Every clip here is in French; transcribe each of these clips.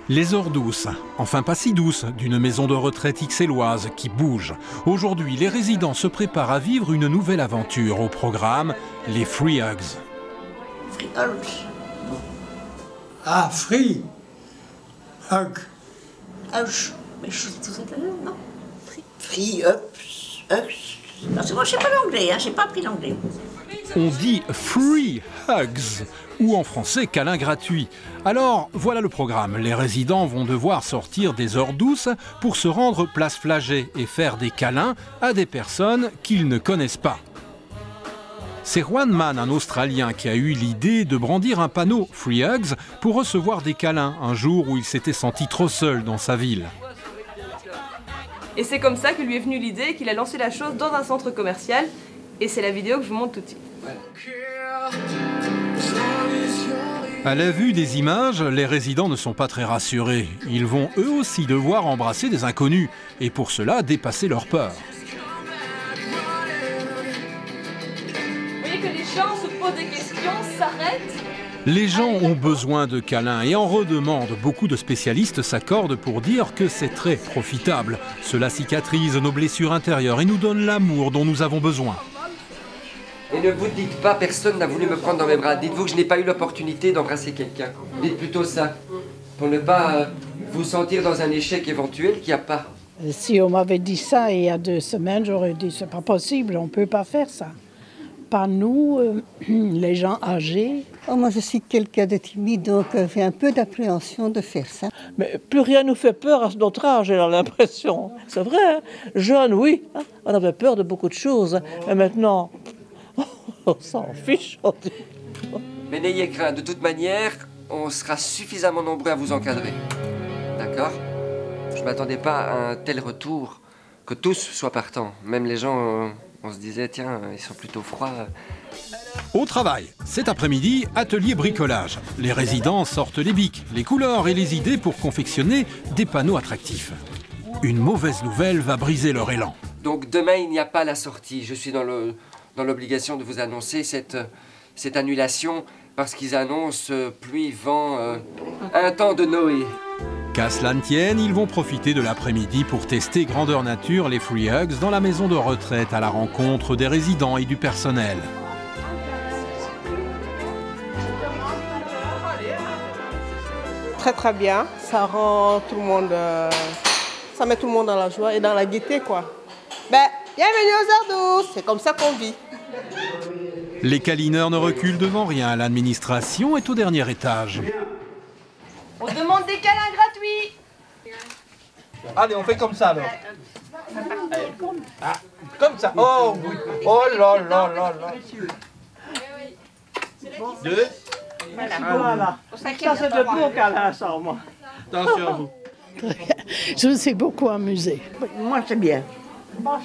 Les heures douces, enfin pas si douces, d'une maison de retraite ixelloise qui bouge. Aujourd'hui, les résidents se préparent à vivre une nouvelle aventure. Au programme, les Free Hugs. Free Hugs. Ah, Free Hug. Hugs. Mais je sais tout ça, non? Free Hugs. Parce que moi, je ne sais pas l'anglais, hein, j'ai pas appris l'anglais. On dit Free Hugs, ou en français câlin gratuit. Alors, voilà le programme. Les résidents vont devoir sortir des heures douces pour se rendre place Flagey et faire des câlins à des personnes qu'ils ne connaissent pas. C'est Juan Mann, un Australien, qui a eu l'idée de brandir un panneau Free Hugs pour recevoir des câlins un jour où il s'était senti trop seul dans sa ville. Et c'est comme ça que lui est venue l'idée et qu'il a lancé la chose dans un centre commercial. Et c'est la vidéo que je vous montre tout de suite. À la vue des images, les résidents ne sont pas très rassurés. Ils vont eux aussi devoir embrasser des inconnus et pour cela dépasser leur peur. Vous voyez que les gens se posent des questions, s'arrêtent. Les gens ont besoin de câlins et en redemandent. Beaucoup de spécialistes s'accordent pour dire que c'est très profitable. Cela cicatrise nos blessures intérieures et nous donne l'amour dont nous avons besoin. Et ne vous dites pas, personne n'a voulu me prendre dans mes bras. Dites-vous que je n'ai pas eu l'opportunité d'embrasser quelqu'un. Dites plutôt ça, pour ne pas vous sentir dans un échec éventuel qu'il n'y a pas. Si on m'avait dit ça il y a 2 semaines, j'aurais dit c'est pas possible, on ne peut pas faire ça. Pas nous, les gens âgés. Oh, moi, je suis quelqu'un de timide, donc j'ai un peu d'appréhension de faire ça. Mais plus rien nous fait peur à notre âge, j'ai l'impression. C'est vrai, hein? Jeune, oui, hein? On avait peur de beaucoup de choses. Mais maintenant, on s'en fiche. Mais n'ayez crainte, de toute manière, on sera suffisamment nombreux à vous encadrer. D'accord? Je ne m'attendais pas à un tel retour, que tous soient partants. Même les gens... On se disait, tiens, ils sont plutôt froids. Au travail, cet après-midi, atelier bricolage. Les résidents sortent les bics, les couleurs et les idées pour confectionner des panneaux attractifs. Une mauvaise nouvelle va briser leur élan. Donc demain, il n'y a pas la sortie. Je suis dans l'obligation de vous annoncer cette annulation parce qu'ils annoncent pluie, vent, un temps de Noé. Qu'à cela ne tienne, ils vont profiter de l'après-midi pour tester grandeur nature les Free Hugs dans la maison de retraite à la rencontre des résidents et du personnel. Très très bien, ça rend tout le monde, ça met tout le monde dans la joie et dans la gaieté quoi. Bienvenue aux heures douces, c'est comme ça qu'on vit. Les câlineurs ne reculent devant rien, l'administration est au dernier étage. On demande des câlins gratuits. Allez, on fait comme ça alors. Ah, comme ça. Oh, oh là là là là. 2. Voilà. Ça, c'est de beaux câlins, ça, au moins. Attention à vous. Je me suis beaucoup amusée. Moi, c'est bien.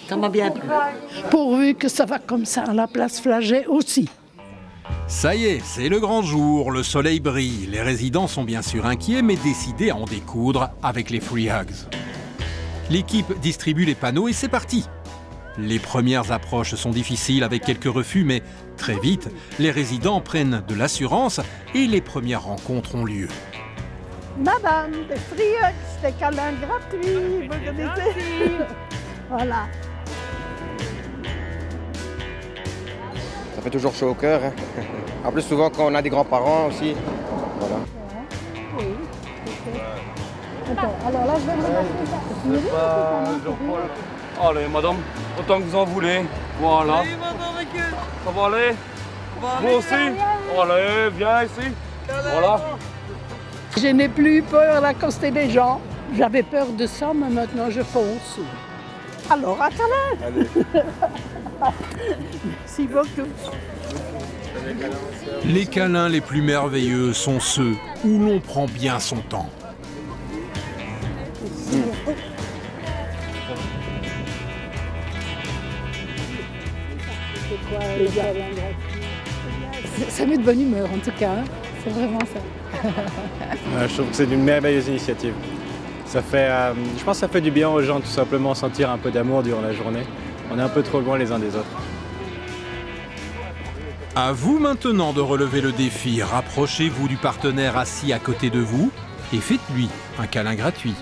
Ça m'a bien plu. Pourvu que ça va comme ça à la place Flagey aussi. Ça y est, c'est le grand jour, le soleil brille. Les résidents sont bien sûr inquiets, mais décidés à en découdre avec les Free Hugs. L'équipe distribue les panneaux et c'est parti. Les premières approches sont difficiles avec quelques refus, mais très vite, les résidents prennent de l'assurance et les premières rencontres ont lieu. Madame, des Free Hugs, des câlins gratuits, vous connaissez. Voilà. Ça fait toujours chaud au cœur. Hein. En plus, souvent, quand on a des grands-parents aussi. Voilà. Oui. Attends, alors là, je vais me mettre. Allez, madame, autant que vous en voulez. Voilà. Allez, madame, ça va aller? Vous aussi? Allez, viens ici. Voilà. Je n'ai plus eu peur d'accoster des gens. J'avais peur de ça, mais maintenant je fonce. Alors, à câlin. Merci beaucoup. Les câlins les plus merveilleux sont ceux où l'on prend bien son temps. Ça met de bonne humeur en tout cas, hein. C'est vraiment ça. Je trouve que c'est une merveilleuse initiative. Ça fait, je pense que ça fait du bien aux gens, tout simplement sentir un peu d'amour durant la journée. On est un peu trop loin les uns des autres. À vous maintenant de relever le défi. Rapprochez-vous du partenaire assis à côté de vous et faites-lui un câlin gratuit.